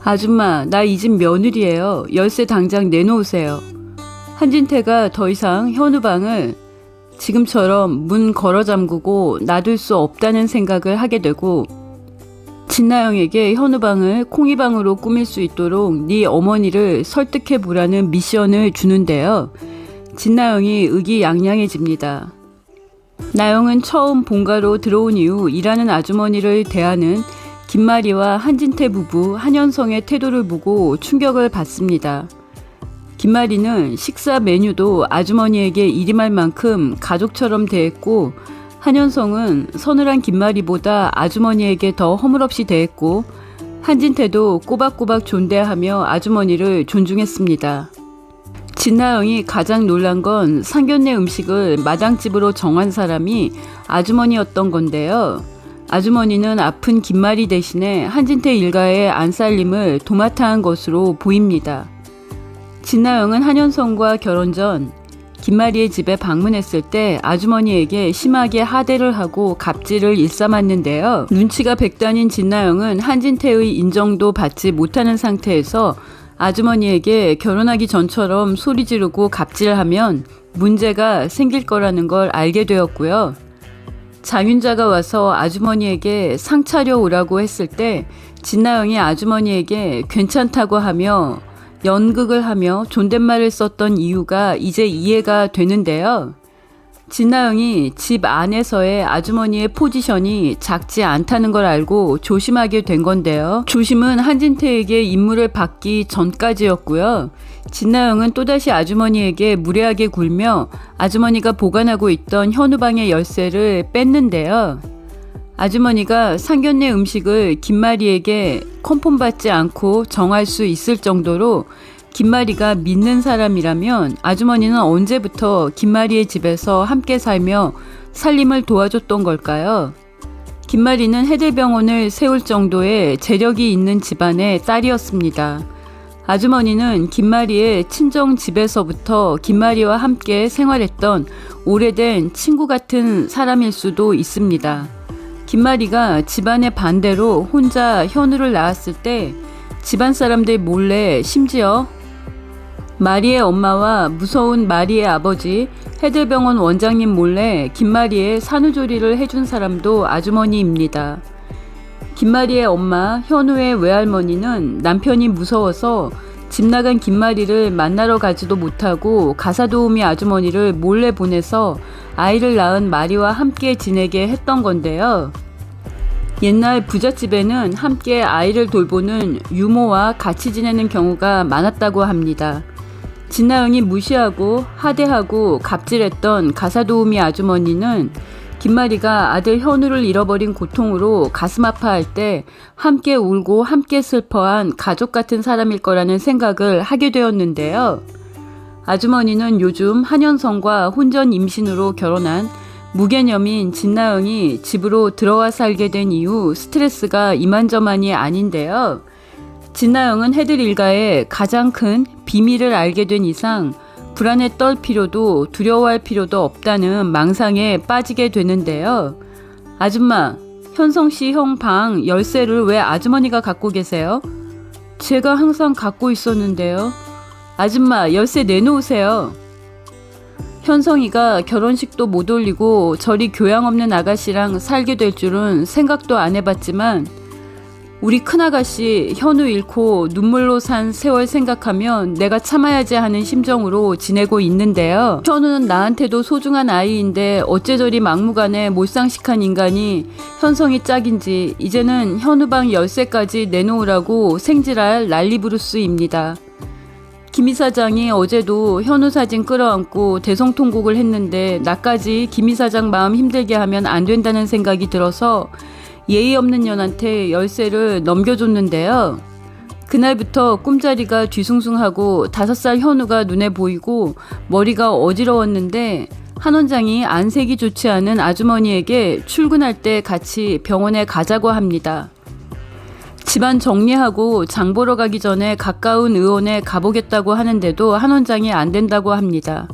아줌마, 나 이 집 며느리예요. 열쇠 당장 내놓으세요. 한진태가 더 이상 현우방을 지금처럼 문 걸어 잠그고 놔둘 수 없다는 생각을 하게 되고, 진나영에게 현우방을 콩이방으로 꾸밀 수 있도록 네 어머니를 설득해 보라는 미션을 주는데요. 진나영이 의기양양해집니다. 나영은 처음 본가로 들어온 이후 일하는 아주머니를 대하는 김마리와 한진태 부부 한현성의 태도를 보고 충격을 받습니다. 김마리는 식사 메뉴도 아주머니에게 일임할 만큼 가족처럼 대했고, 한현성은 서늘한 김마리보다 아주머니에게 더 허물없이 대했고, 한진태도 꼬박꼬박 존대하며 아주머니를 존중했습니다. 진나영이 가장 놀란 건 상견례 음식을 마당집으로 정한 사람이 아주머니였던 건데요. 아주머니는 아픈 김마리 대신에 한진태 일가의 안살림을 도맡아 한 것으로 보입니다. 진나영은 한현성과 결혼 전 김마리의 집에 방문했을 때 아주머니에게 심하게 하대를 하고 갑질을 일삼았는데요. 눈치가 백단인 진나영은 한진태의 인정도 받지 못하는 상태에서 아주머니에게 결혼하기 전처럼 소리 지르고 갑질하면 문제가 생길 거라는 걸 알게 되었고요. 장윤자가 와서 아주머니에게 상 차려 오라고 했을 때 진나영이 아주머니에게 괜찮다고 하며 연극을 하며 존댓말을 썼던 이유가 이제 이해가 되는데요. 진나영이 집 안에서의 아주머니의 포지션이 작지 않다는 걸 알고 조심하게 된 건데요. 조심은 한진태에게 임무를 받기 전까지였고요. 진나영은 또다시 아주머니에게 무례하게 굴며 아주머니가 보관하고 있던 현우방의 열쇠를 뺐는데요. 아주머니가 상견례 음식을 김마리에게 컨펌받지 않고 정할 수 있을 정도로 김마리가 믿는 사람이라면 아주머니는 언제부터 김마리의 집에서 함께 살며 살림을 도와줬던 걸까요? 김마리는 해대병원을 세울 정도의 재력이 있는 집안의 딸이었습니다. 아주머니는 김마리의 친정 집에서부터 김마리와 함께 생활했던 오래된 친구 같은 사람일 수도 있습니다. 김마리가 집안의 반대로 혼자 현우를 낳았을 때 집안 사람들 몰래, 심지어 마리의 엄마와 무서운 마리의 아버지 해대병원 원장님 몰래 김마리의 산후조리를 해준 사람도 아주머니입니다. 김마리의 엄마 현우의 외할머니는 남편이 무서워서 집 나간 김마리를 만나러 가지도 못하고 가사도우미 아주머니를 몰래 보내서 아이를 낳은 마리와 함께 지내게 했던 건데요. 옛날 부잣집에는 함께 아이를 돌보는 유모와 같이 지내는 경우가 많았다고 합니다. 진나영이 무시하고 하대하고 갑질했던 가사도우미 아주머니는 김마리가 아들 현우를 잃어버린 고통으로 가슴 아파할 때 함께 울고 함께 슬퍼한 가족 같은 사람일 거라는 생각을 하게 되었는데요. 아주머니는 요즘 한현성과 혼전 임신으로 결혼한 무개념인 진나영이 집으로 들어와 살게 된 이후 스트레스가 이만저만이 아닌데요. 진나영은 해들 일가의 가장 큰 비밀을 알게 된 이상 불안에 떨 필요도 두려워할 필요도 없다는 망상에 빠지게 되는데요. 아줌마, 현성씨 형 방 열쇠를 왜 아주머니가 갖고 계세요? 제가 항상 갖고 있었는데요. 아줌마, 열쇠 내놓으세요. 현성이가 결혼식도 못 올리고 저리 교양 없는 아가씨랑 살게 될 줄은 생각도 안 해봤지만 우리 큰아가씨 현우 잃고 눈물로 산 세월 생각하면 내가 참아야지 하는 심정으로 지내고 있는데요. 현우는 나한테도 소중한 아이인데 어째 저리 막무가내 몰상식한 인간이 현성이 짝인지 이제는 현우방 열쇠까지 내놓으라고 생질할 난리부르스입니다. 김 이사장이 어제도 현우 사진 끌어안고 대성통곡을 했는데 나까지 김 이사장 마음 힘들게 하면 안 된다는 생각이 들어서 예의 없는 년한테 열쇠를 넘겨줬는데요. 그날부터 꿈자리가 뒤숭숭하고 5살 현우가 눈에 보이고 머리가 어지러웠는데 한 원장이 안색이 좋지 않은 아주머니에게 출근할 때 같이 병원에 가자고 합니다. 집안 정리하고 장 보러 가기 전에 가까운 의원에 가보겠다고 하는데도 한 원장이 안 된다고 합니다.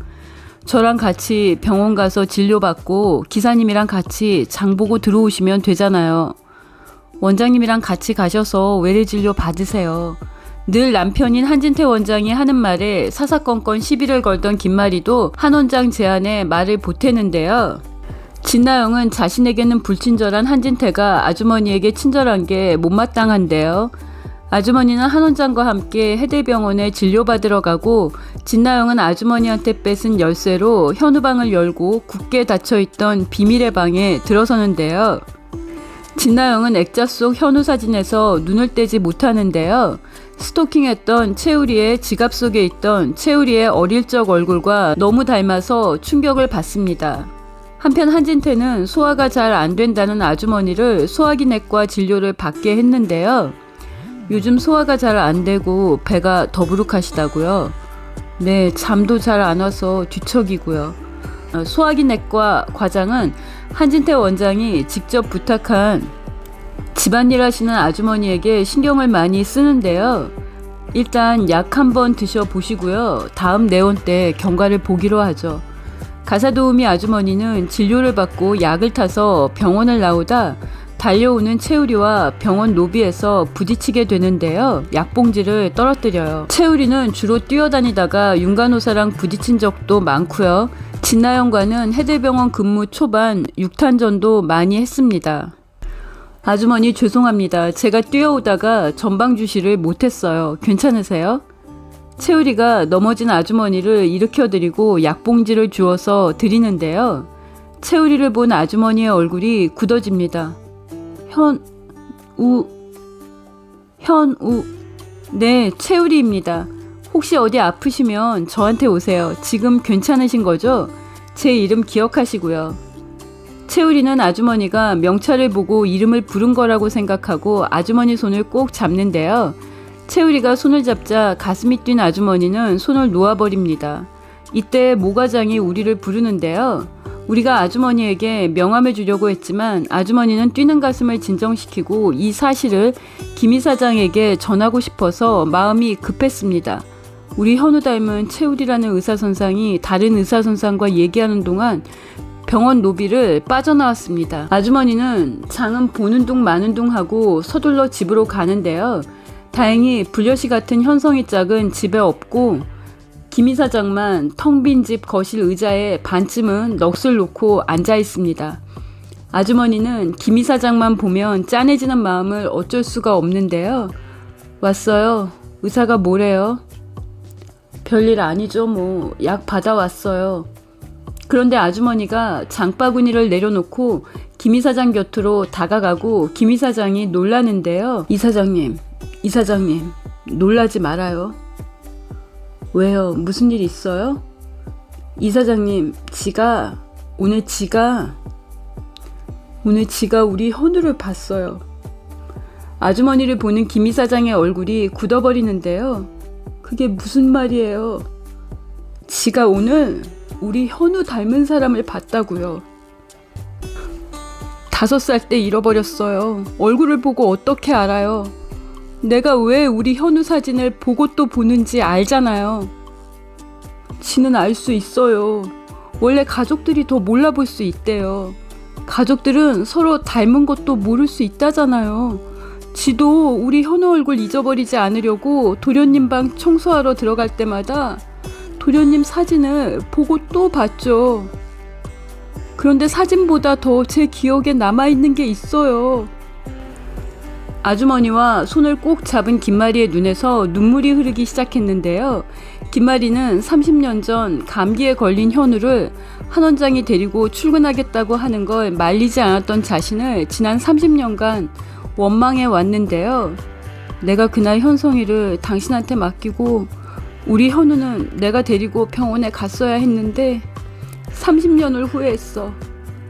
저랑 같이 병원 가서 진료받고 기사님이랑 같이 장 보고 들어오시면 되잖아요. 원장님이랑 같이 가셔서 외래진료 받으세요. 늘 남편인 한진태 원장이 하는 말에 사사건건 시비를 걸던 김마리도 한 원장 제안에 말을 보태는데요. 진나영은 자신에게는 불친절한 한진태가 아주머니에게 친절한 게 못마땅한데요. 아주머니는 한 원장과 함께 해대병원에 진료받으러 가고 진나영은 아주머니한테 뺏은 열쇠로 현우방을 열고 굳게 닫혀있던 비밀의 방에 들어서는데요. 진나영은 액자 속 현우 사진에서 눈을 떼지 못하는데요. 스토킹했던 채우리의 지갑 속에 있던 채우리의 어릴 적 얼굴과 너무 닮아서 충격을 받습니다. 한편 한진태는 소화가 잘 안 된다는 아주머니를 소화기내과 진료를 받게 했는데요. 요즘 소화가 잘 안 되고 배가 더부룩하시다고요? 네, 잠도 잘 안 와서 뒤척이고요. 소화기내과 과장은 한진태 원장이 직접 부탁한 집안일 하시는 아주머니에게 신경을 많이 쓰는데요. 일단 약 한번 드셔보시고요. 다음 내원 때 경과를 보기로 하죠. 가사도우미 아주머니는 진료를 받고 약을 타서 병원을 나오다 달려오는 채우리와 병원 로비에서 부딪히게 되는데요. 약봉지를 떨어뜨려요. 채우리는 주로 뛰어다니다가 윤간호사랑 부딪힌 적도 많고요. 진나영과는 해대병원 근무 초반 6탄전도 많이 했습니다. 아주머니 죄송합니다. 제가 뛰어오다가 전방주시를 못했어요. 괜찮으세요? 채우리가 넘어진 아주머니를 일으켜드리고 약봉지를 주어서 드리는데요. 채우리를 본 아주머니의 얼굴이 굳어집니다. 현우. 네, 채우리입니다. 혹시 어디 아프시면 저한테 오세요. 지금 괜찮으신 거죠? 제 이름 기억하시고요. 채우리는 아주머니가 명찰을 보고 이름을 부른 거라고 생각하고 아주머니 손을 꼭 잡는데요. 채우리가 손을 잡자 가슴이 뛴 아주머니는 손을 놓아버립니다. 이때 모과장이 우리를 부르는데요. 우리가 아주머니에게 명함을 주려고 했지만 아주머니는 뛰는 가슴을 진정시키고 이 사실을 김 이사장에게 전하고 싶어서 마음이 급했습니다. 우리 현우 닮은 채우리라는 의사선상이 다른 의사선상과 얘기하는 동안 병원 로비를 빠져나왔습니다. 아주머니는 장은 보는 둥 마는 둥 하고 서둘러 집으로 가는데요. 다행히 불려시 같은 현성이 짝은 집에 없고 김 이사장만 텅 빈 집 거실 의자에 반쯤은 넋을 놓고 앉아 있습니다. 아주머니는 김 이사장만 보면 짠해지는 마음을 어쩔 수가 없는데요. 왔어요. 의사가 뭐래요? 별일 아니죠 뭐. 약 받아왔어요. 그런데 아주머니가 장바구니를 내려놓고 김 이사장 곁으로 다가가고 김 이사장이 놀라는데요. 이사장님 놀라지 말아요. 왜요? 무슨 일 있어요? 이사장님, 오늘 지가 우리 현우를 봤어요. 아주머니를 보는 김 이사장의 얼굴이 굳어버리는데요. 그게 무슨 말이에요? 지가 오늘 우리 현우 닮은 사람을 봤다고요. 5살 때 잃어버렸어요. 얼굴을 보고 어떻게 알아요? 내가 왜 우리 현우 사진을 보고 또 보는지 알잖아요. 지는 알 수 있어요. 원래 가족들이 더 몰라볼 수 있대요. 가족들은 서로 닮은 것도 모를 수 있다잖아요. 지도 우리 현우 얼굴 잊어버리지 않으려고 도련님 방 청소하러 들어갈 때마다 도련님 사진을 보고 또 봤죠. 그런데 사진보다 더 제 기억에 남아있는 게 있어요. 아주머니와 손을 꼭 잡은 김마리의 눈에서 눈물이 흐르기 시작했는데요. 김마리는 30년 전 감기에 걸린 현우를 한 원장이 데리고 출근하겠다고 하는 걸 말리지 않았던 자신을 지난 30년간 원망해 왔는데요. 내가 그날 현성이를 당신한테 맡기고 우리 현우는 내가 데리고 병원에 갔어야 했는데 30년을 후회했어.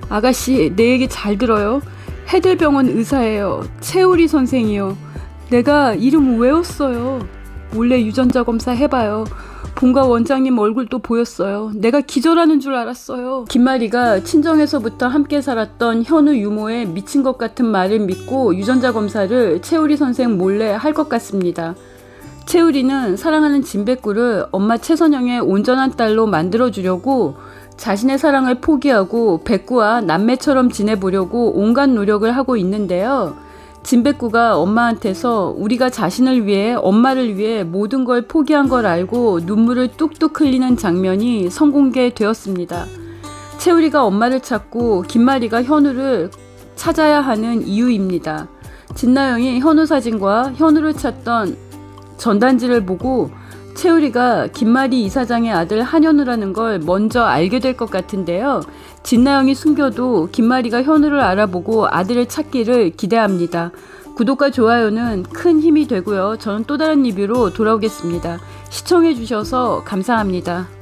아가씨, 내 얘기 잘 들어요. 해대병원 의사예요. 채우리 선생이요. 내가 이름 외웠어요. 몰래 유전자 검사 해봐요. 본가 원장님 얼굴도 보였어요. 내가 기절하는 줄 알았어요. 김마리가 친정에서부터 함께 살았던 현우 유모의 미친 것 같은 말을 믿고 유전자 검사를 채우리 선생 몰래 할 것 같습니다. 채우리는 사랑하는 진백구를 엄마 최선영의 온전한 딸로 만들어주려고 자신의 사랑을 포기하고 백구와 남매처럼 지내보려고 온갖 노력을 하고 있는데요. 진백구가 엄마한테서 우리가 자신을 위해 엄마를 위해 모든 걸 포기한 걸 알고 눈물을 뚝뚝 흘리는 장면이 선공개되었습니다. 채우리가 엄마를 찾고 김마리가 현우를 찾아야 하는 이유입니다. 진나영이 현우 사진과 현우를 찾던 전단지를 보고 채우리가 김마리 이사장의 아들 한현우라는 걸 먼저 알게 될 것 같은데요. 진나영이 숨겨도 김마리가 현우를 알아보고 아들을 찾기를 기대합니다. 구독과 좋아요는 큰 힘이 되고요. 저는 또 다른 리뷰로 돌아오겠습니다. 시청해주셔서 감사합니다.